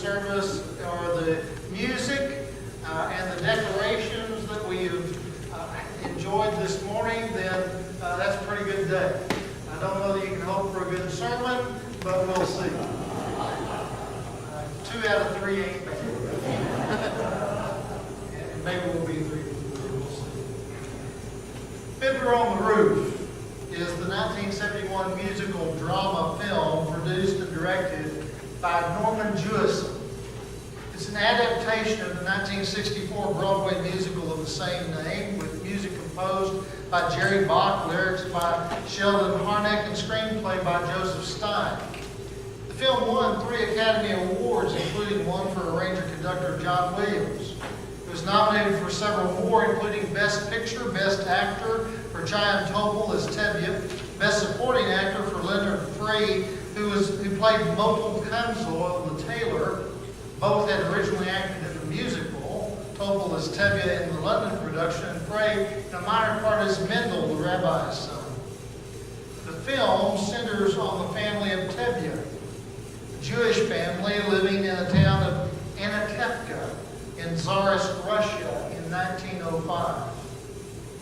service or the music and the decorations that we've enjoyed this morning, then that's a pretty good day. I don't know that you can hope for a good sermon, but we'll see. 2 out of 3 ain't bad. And maybe we'll be 3. We'll see. Fiddler on the Roof is the 1971 musical drama film produced and directed by Norman Jewison. It's an adaptation of the 1964 Broadway musical of the same name, with music composed by Jerry Bach, lyrics by Sheldon Harnick, and screenplay by Joseph Stein. The film won 3 Academy Awards, including one for arranger-conductor John Williams. It was nominated for several more, including Best Picture, Best Actor for Chaim Topol as Tevye, Best Supporting Actor for Leonard Frey, who played Motel Kamzor, the tailor. Both had originally acted in the musical, Topol as Tevye in the London production, and Frey in a minor part as Mendel, the rabbi's son. The film centers on the family of Tevye, a Jewish family living in the town of Anatevka in Tsarist Russia in 1905.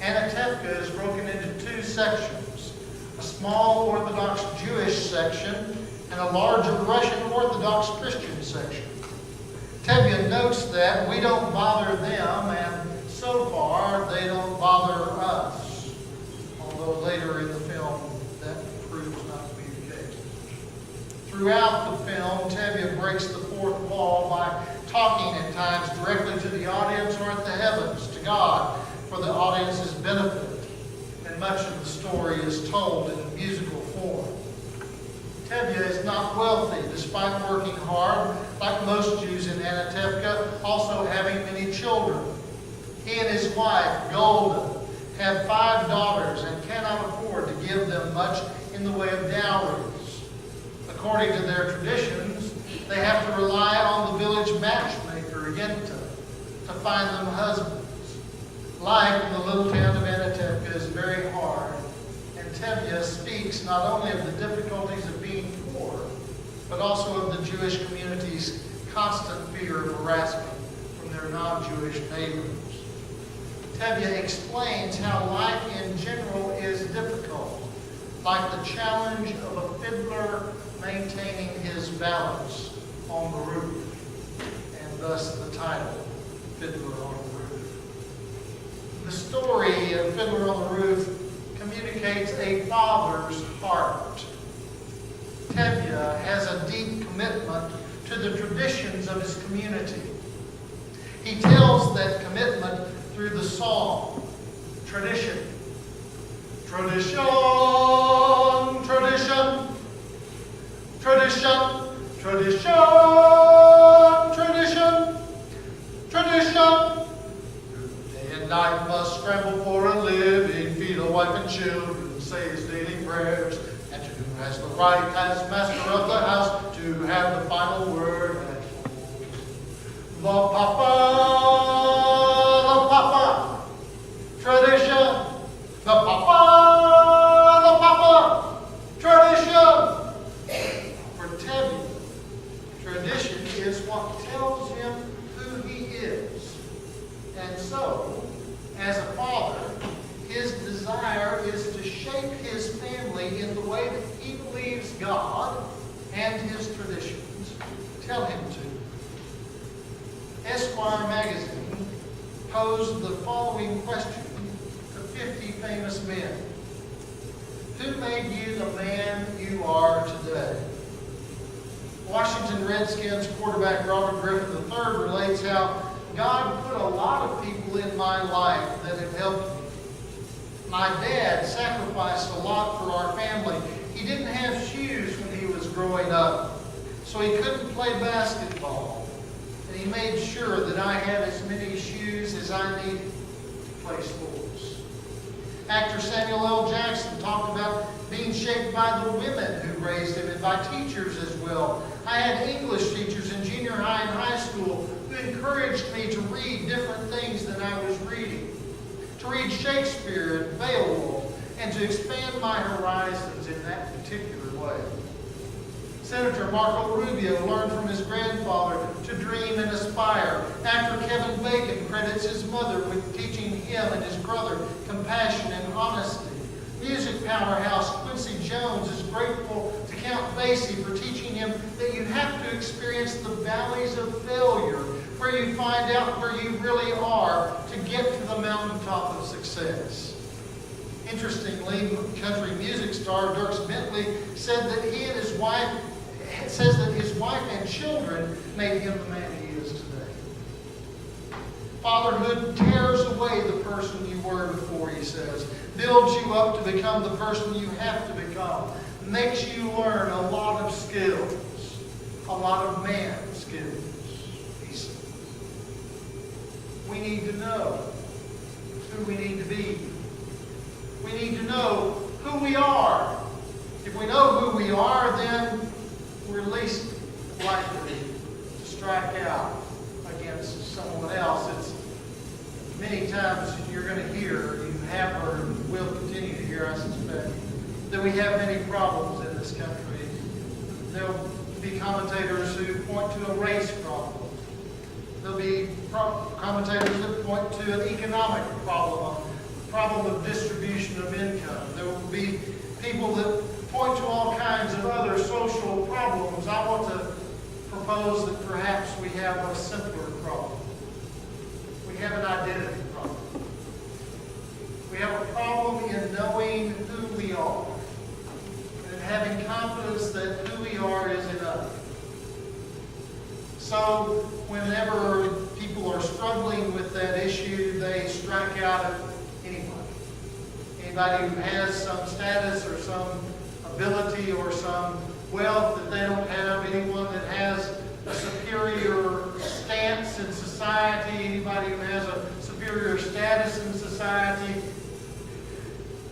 Anatevka is broken into 2 sections, a small Orthodox Jewish section and a larger Russian Orthodox Christian section. Tevye notes that we don't bother them, and so far they don't bother us, although later in the film that proves not to be the case. Throughout the film, Tevye breaks the 4th wall by talking at times directly to the audience or at the heavens, to God, for the audience's benefit, and much of the story is told in musical form. Tevye is not wealthy, despite working hard, like most Jews in Anatevka, also having many children. He and his wife, Golda, have 5 daughters and cannot afford to give them much in the way of dowries. According to their traditions, they have to rely on the village matchmaker, Yenta, to find them husbands. Life in the little town of Anatevka is very hard, and Tevye speaks not only of the difficulties of being poor, but also of the Jewish community's constant fear of harassment from their non-Jewish neighbors. Tevye explains how life in general is difficult, like the challenge of a fiddler maintaining his balance on the roof, and thus the title, Fiddler on the Roof. The story of Fiddler on the Roof communicates a father's heart. Tevye has a deep commitment to the traditions of his community. He tells that commitment through the song, tradition. Tradition, tradition, tradition, tradition, tradition, tradition. Day and night must scramble for a living, feed a wife and children, say his daily prayers, and to who has the right as master of the house to have the final word at home. The papa, tradition. The papa, tradition. For Tevye, tradition is what tells him who he is. And so, as a father, his desire is to shape his family in the way that he believes God and his traditions tell him to. Esquire magazine posed the following question to 50 famous men. Who made you the man you are today? Washington Redskins quarterback Robert Griffin III relates how God put a lot of people in my life that have helped me. My dad sacrificed a lot for our family. He didn't have shoes when he was growing up, so he couldn't play basketball. And he made sure that I had as many shoes as I needed to play sports. Actor Samuel L. Jackson talked about being shaped by the women who raised him and by teachers as well. I had English teachers in junior high and high school who encouraged me to read different things than I was reading, to read Shakespeare and Beowulf, and to expand my horizons in that particular way. Senator Marco Rubio learned from his grandfather to dream and aspire. Actor Kevin Bacon credits his mother with teaching him and his brother compassion and honesty. Music powerhouse Quincy Jones is grateful to Count Basie for teaching him that you have to experience the valleys of failure, where you find out where you really are to get to the mountaintop of success. Interestingly, country music star Dierks Bentley said that his wife and children made him the man he is today. Fatherhood tears away the person you were before, he says, builds you up to become the person you have to become, makes you learn a lot of skills, a lot of man skills, he says. We need to know who we need to be. We need to know who we are. If we know who we are, then we're least likely to strike out against someone else. It's many times you're going to hear, you have heard, and will continue to hear, I suspect, that we have many problems in this country. There'll be commentators who point to a race problem. There'll be commentators that point to an economic problem, a problem of distribution of income. There will be people that point to all kinds of other social problems. I want to propose that perhaps we have a simpler problem. We have an identity problem. We have a problem in knowing who we are and having confidence that who we are is enough. So whenever people are struggling with that issue, they strike out at anybody. Anybody who has some status or some ability or some wealth that they don't have, anyone that has a superior stance in society, anybody who has a superior status in society.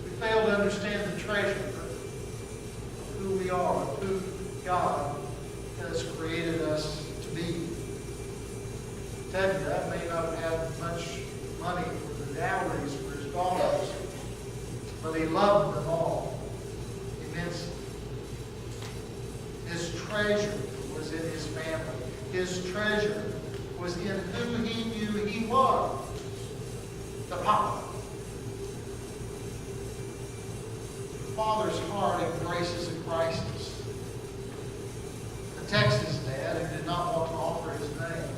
We fail to understand the treasure of who we are, who God has created us to be. I tell you, I may not have much money for the dowries for his daughters, but he loved them all immensely. His treasure was in his family. His treasure was in who he knew he was, the Papa. The Father's heart embraces a crisis. The Texas dad, who did not want to offer his name,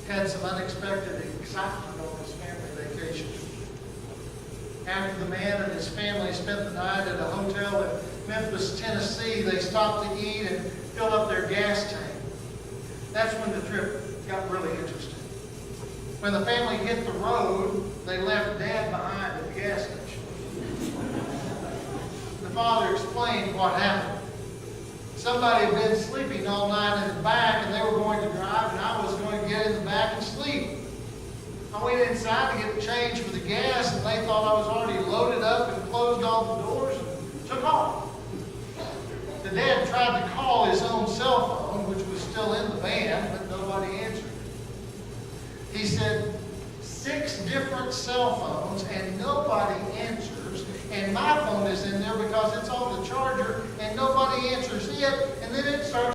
had some unexpected excitement on his family vacation. After the man and his family spent the night at a hotel in Memphis, Tennessee, they stopped to eat and fill up their gas tank. That's when the trip got really interesting. When the family hit the road, they left Dad behind at the gas station. The father explained what happened. Somebody had been sleeping all night in the back, and they were going to drive, and I was going to get in the back and sleep. I went inside to get change for the gas, and they thought I was already loaded up and closed all the doors and took off. The dad tried to call his own cell phone, which was still in the van, but nobody answered. He said, 6 different cell phones, and nobody answers. And my phone is in there because it's on the charger, and nobody answers it. And then it starts